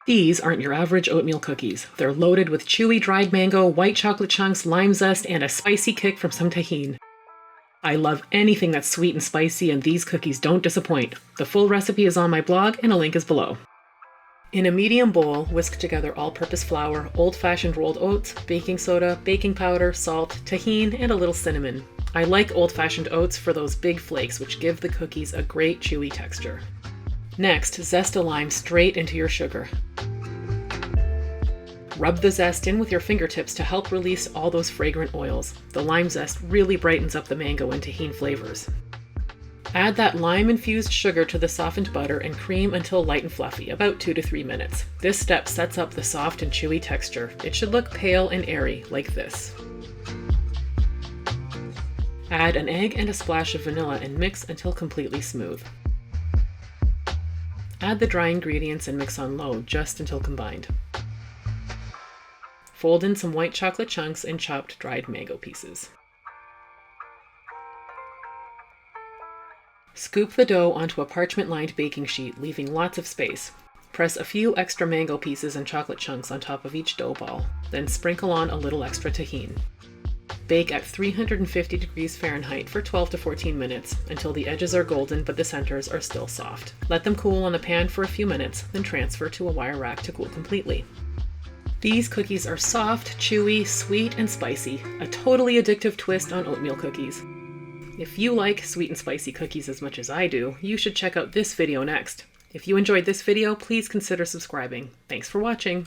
These aren't your average oatmeal cookies. They're loaded with chewy dried mango, white chocolate chunks, lime zest, and a spicy kick from some Tajín. I love anything that's sweet and spicy, and these cookies don't disappoint. The full recipe is on my blog, and a link is below. In a medium bowl, whisk together all-purpose flour, old-fashioned rolled oats, baking soda, baking powder, salt, Tajín, and a little cinnamon. I like old-fashioned oats for those big flakes which give the cookies a great chewy texture. Next, zest a lime straight into your sugar. Rub the zest in with your fingertips to help release all those fragrant oils. The lime zest really brightens up the mango and Tajín flavors. Add that lime-infused sugar to the softened butter and cream until light and fluffy, about 2 to 3 minutes. This step sets up the soft and chewy texture. It should look pale and airy, like this. Add an egg and a splash of vanilla and mix until completely smooth. Add the dry ingredients and mix on low, just until combined. Fold in some white chocolate chunks and chopped dried mango pieces. Scoop the dough onto a parchment-lined baking sheet, leaving lots of space. Press a few extra mango pieces and chocolate chunks on top of each dough ball, then sprinkle on a little extra Tajín. Bake at 350 degrees Fahrenheit for 12 to 14 minutes until the edges are golden but the centers are still soft. Let them cool on the pan for a few minutes, then transfer to a wire rack to cool completely. These cookies are soft, chewy, sweet, and spicy, a totally addictive twist on oatmeal cookies. If you like sweet and spicy cookies as much as I do, you should check out this video next. If you enjoyed this video, please consider subscribing. Thanks for watching.